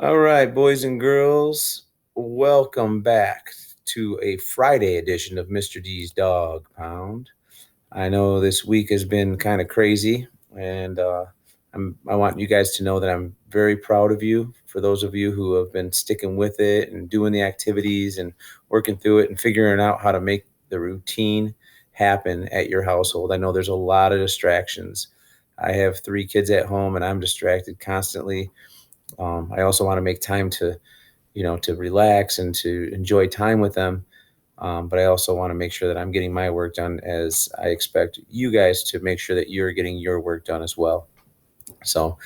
All right, boys and girls, welcome back to a Friday edition of Mr. D's Dog Pound. I know this week has been kind of crazy, and I want you guys to know that I'm very proud of you. For those of you who have been sticking with it and doing the activities and working through it and figuring out how to make the routine happen at your household. I know there's a lot of distractions. I have three kids at home, and I'm distracted constantly. I also want to make time to relax and to enjoy time with them. But I also want to make sure that I'm getting my work done as I expect you guys to make sure that you're getting your work done as well. So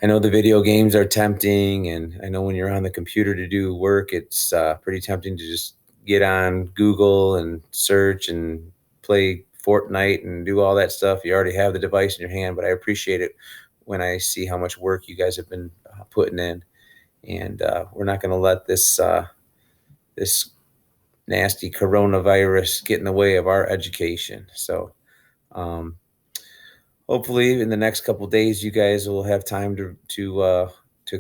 I know the video games are tempting, and I know when you're on the computer to do work, it's pretty tempting to just get on Google and search and play Fortnite and do all that stuff. You already have the device in your hand, but I appreciate it when I see how much work you guys have been putting in, and we're not going to let this nasty coronavirus get in the way of our education. So um, hopefully, in the next couple of days, you guys will have time to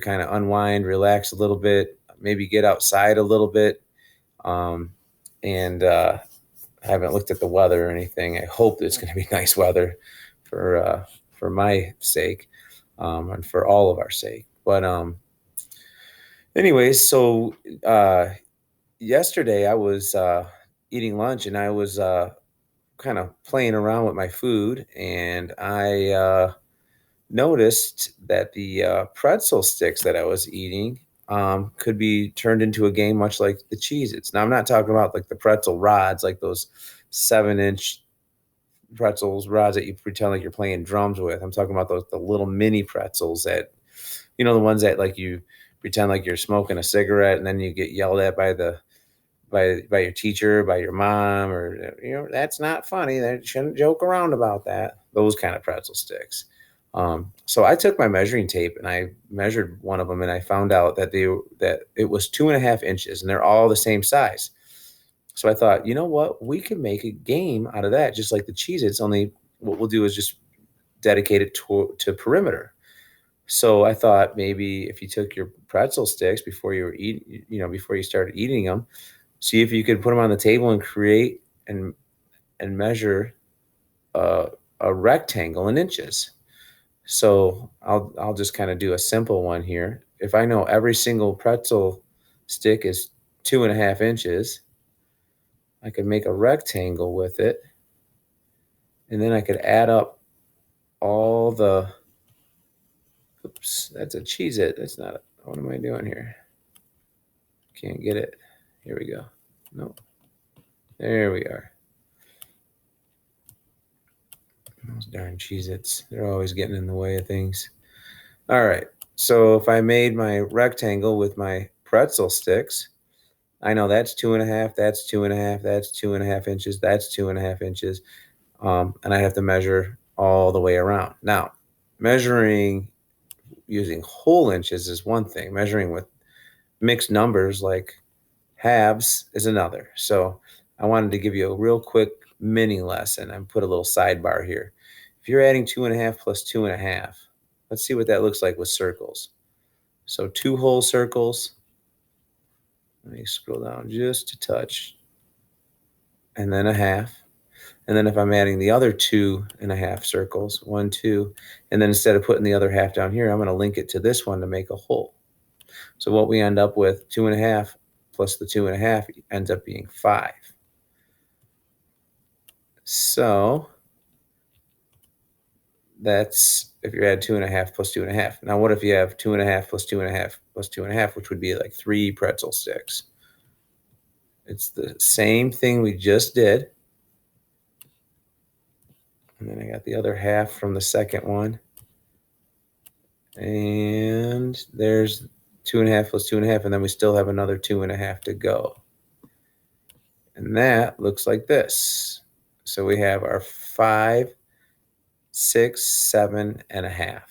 kind of unwind, relax a little bit, maybe get outside a little bit. Um, and I haven't looked at the weather or anything. I hope it's going to be nice weather for my sake, and for all of our sake. But anyways, so uh, yesterday I was eating lunch, and I was kind of playing around with my food, and I noticed that the pretzel sticks that I was eating could be turned into a game much like the Cheez Its. Now, I'm not talking about like the pretzel rods, like those 7-inch pretzels rods that you pretend like you're playing drums with. I'm talking about the little mini pretzels that, the ones that like you pretend like you're smoking a cigarette and then you get yelled at by your teacher, by your mom, or that's not funny. They shouldn't joke around about that. Those kind of pretzel sticks. So I took my measuring tape and I measured one of them, and I found out that it was 2.5 inches, and they're all the same size. So I thought, you know what, we could make a game out of that, just like the Cheez-Its. Only what we'll do is just dedicate it to perimeter. So I thought maybe if you took your pretzel sticks before you were eating, before you started eating them, see if you could put them on the table and create and measure a, a rectangle in inches. So I'll just kind of do a simple one here. If I know every single pretzel stick is 2.5 inches, I could make a rectangle with it, and then I could add up all the. Oops, that's a Cheez It. That's not. What am I doing here? Can't get it. Here we go. Nope. There we are. Those darn Cheez Its. They're always getting in the way of things. All right. So if I made my rectangle with my pretzel sticks, I know that's 2.5, that's 2.5, that's 2.5 inches, that's 2.5 inches. And I have to measure all the way around. Now, measuring using whole inches is one thing. Measuring with mixed numbers like halves is another. So I wanted to give you a real quick mini lesson. I put a little sidebar here. If you're adding 2.5 plus 2.5, let's see what that looks like with circles. So two whole circles. Let me scroll down just a touch. And then a half. And then if I'm adding the other 2.5 circles, 1, 2, and then instead of putting the other half down here, I'm going to link it to this one to make a whole. So what we end up with, 2.5 plus the 2.5 ends up being 5. So that's if you add 2.5 plus 2.5. Now, what if you have 2.5 plus 2.5 plus 2.5, which would be like 3 pretzel sticks? It's the same thing we just did. And then I got the other half from the second one. And there's 2.5 plus 2.5, and then we still have another 2.5 to go. And that looks like this. So we have our 5, 6, 7.5.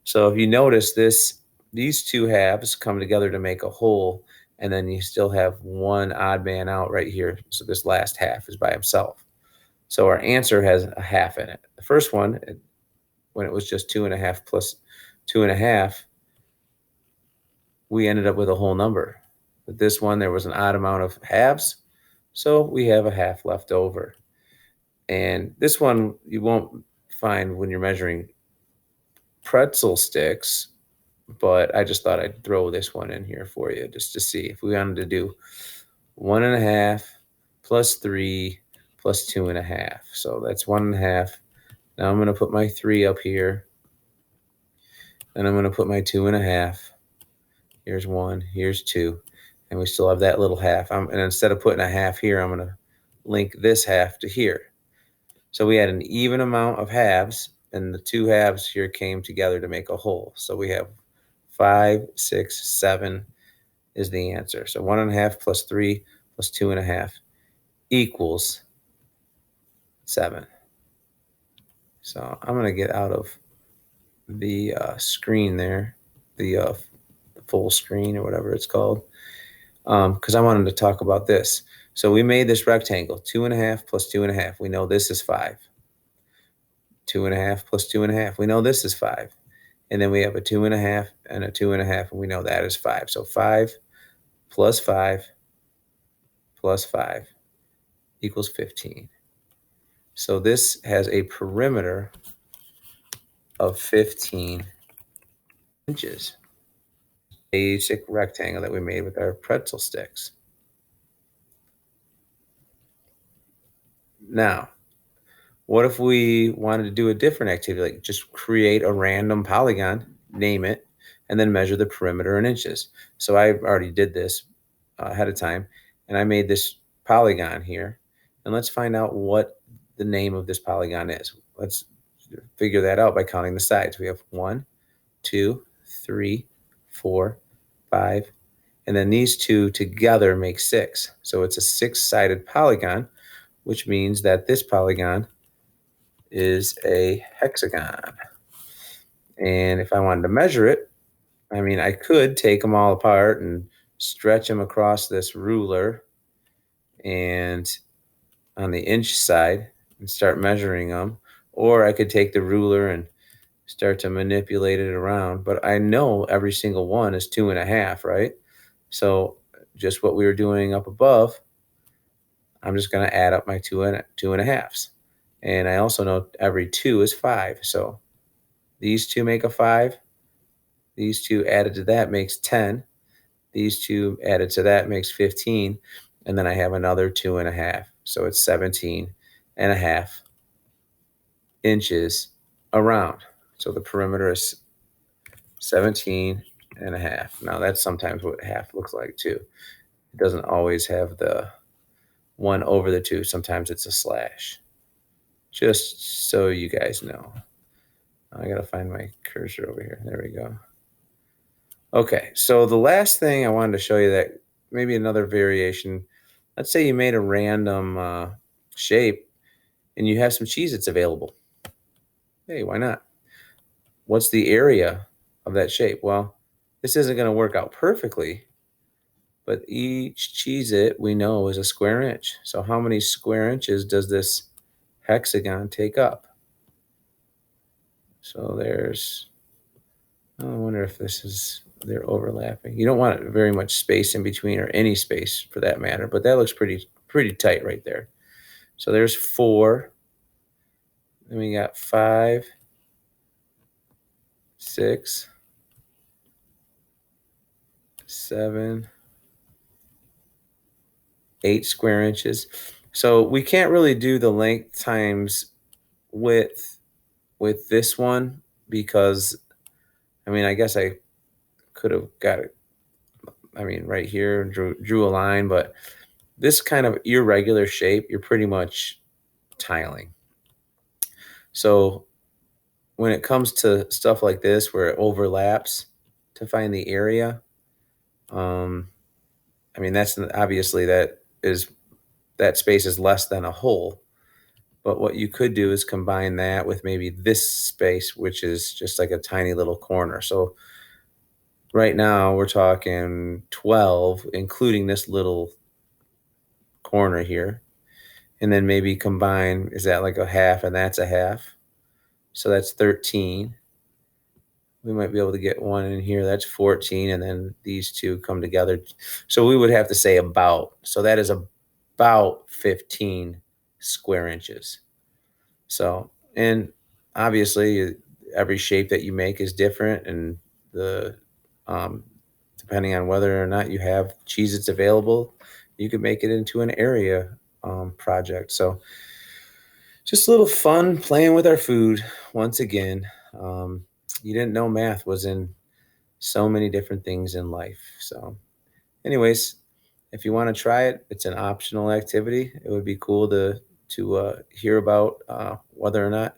So if you notice this, these two halves come together to make a whole, and then you still have one odd man out right here. So this last half is by himself. So our answer has a half in it. The first one, when it was just 2.5 plus 2.5, we ended up with a whole number. With this one, there was an odd amount of halves, so we have a half left over. And this one you won't find when you're measuring pretzel sticks, but I just thought I'd throw this one in here for you just to see if we wanted to do 1.5 plus 3 plus 2.5. So that's 1.5. Now I'm going to put my 3 up here, and I'm going to put my 2.5. Here's 1, here's 2, and we still have that little half. And instead of putting a half here, I'm going to link this half to here. So we had an even amount of halves, and the two halves here came together to make a whole. So we have 5, 6, 7 is the answer. So 1.5 plus 3 plus 2.5 equals 7. So I'm going to get out of the screen there, the full screen or whatever it's called, because I wanted to talk about this. So we made this rectangle, 2.5 plus 2.5. We know this is 5. 2.5 plus 2.5. We know this is 5. And then we have a 2.5 and a 2.5, and we know that is 5. So 5 plus 5 plus 5 equals 15. So this has a perimeter of 15 inches. Basic rectangle that we made with our pretzel sticks. Now, what if we wanted to do a different activity, like just create a random polygon, name it, and then measure the perimeter in inches? So I already did this ahead of time, and I made this polygon here. And let's find out what the name of this polygon is. Let's figure that out by counting the sides. We have 1, 2, 3, 4, 5, and then these two together make 6. So it's a 6-sided polygon, which means that this polygon is a hexagon. And if I wanted to measure it, I mean, I could take them all apart and stretch them across this ruler and on the inch side and start measuring them. Or I could take the ruler and start to manipulate it around. But I know every single one is 2.5, right? So just what we were doing up above, I'm just going to add up my 2.5s. And I also know every 2 is 5. So these two make a 5. These two added to that makes 10. These two added to that makes 15. And then I have another 2.5. So it's 17.5 inches around. So the perimeter is 17.5. Now that's sometimes what half looks like too. It doesn't always have the 1 over the 2. Sometimes it's a slash. Just so you guys know. I gotta find my cursor over here. There we go. Okay, so the last thing I wanted to show you, that maybe another variation. Let's say you made a random shape and you have some Cheez-Its available. Hey, why not? What's the area of that shape? Well, this isn't going to work out perfectly, but each Cheez-It we know is a square inch. So how many square inches does this hexagon take up? So there's, I wonder if they're overlapping. You don't want very much space in between, or any space for that matter, but that looks pretty tight right there. So there's 4. Then we got 5, 6, 7, 8 square inches. So we can't really do the length times width with this one, because I mean, I guess I could have got it, I mean, right here and drew a line, but this kind of irregular shape, you're pretty much tiling. So when it comes to stuff like this where it overlaps to find the area, um, I mean, that's obviously that space is less than a hole. But what you could do is combine that with maybe this space, which is just like a tiny little corner. So right now we're talking 12, including this little corner here. And then maybe combine, is that like a half and that's a half? So that's 13. we might be able to get one in here. That's 14, and then these two come together. So we would have to say about. So that is about 15 square inches. So, and obviously, every shape that you make is different, and the um, depending on whether or not you have Cheez-Its available, you could make it into an area project. So, just a little fun playing with our food once again. Um, you didn't know math was in so many different things in life. So, anyways, if you want to try it, it's an optional activity. It would be cool to hear about whether or not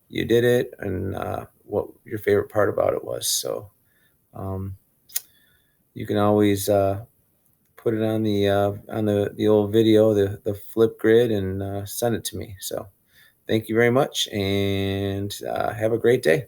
you did it and what your favorite part about it was. So um, you can always put it on the old video, the flip grid, and send it to me. So thank you very much, and have a great day.